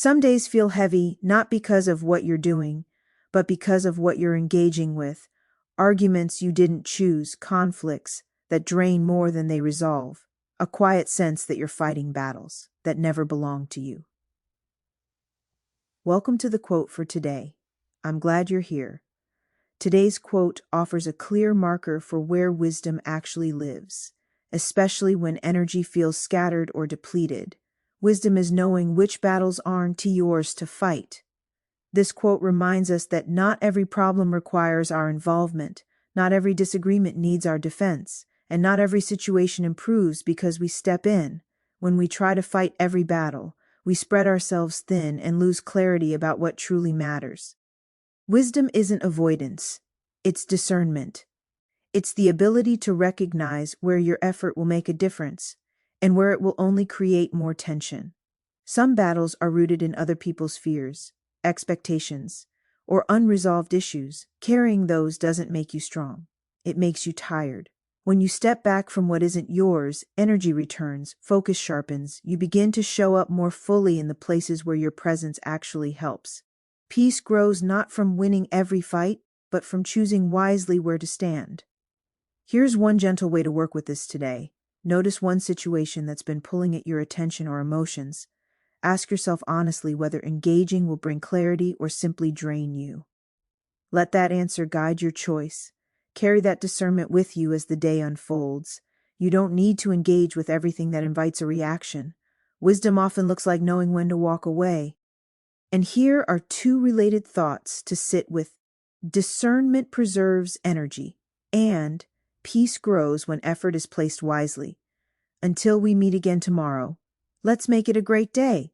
Some days feel heavy, not because of what you're doing, but because of what you're engaging with. Arguments you didn't choose, conflicts that drain more than they resolve, a quiet sense that you're fighting battles that never belonged to you. Welcome to the quote for today. I'm glad you're here. Today's quote offers a clear marker for where wisdom actually lives, especially when energy feels scattered or depleted. Wisdom is knowing which battles aren't yours to fight. This quote reminds us that not every problem requires our involvement, not every disagreement needs our defense, and not every situation improves because we step in. When we try to fight every battle, we spread ourselves thin and lose clarity about what truly matters. Wisdom isn't avoidance, it's discernment. It's the ability to recognize where your effort will make a difference and where it will only create more tension. Some battles are rooted in other people's fears, expectations, or unresolved issues. Carrying those doesn't make you strong. It makes you tired. When you step back from what isn't yours, energy returns, focus sharpens, you begin to show up more fully in the places where your presence actually helps. Peace grows not from winning every fight, but from choosing wisely where to stand. Here's one gentle way to work with this today. Notice one situation that's been pulling at your attention or emotions. Ask yourself honestly whether engaging will bring clarity or simply drain you. Let that answer guide your choice. Carry that discernment with you as the day unfolds. You don't need to engage with everything that invites a reaction. Wisdom often looks like knowing when to walk away. And here are two related thoughts to sit with. Discernment preserves energy, and peace grows when effort is placed wisely. Until we meet again tomorrow, let's make it a great day.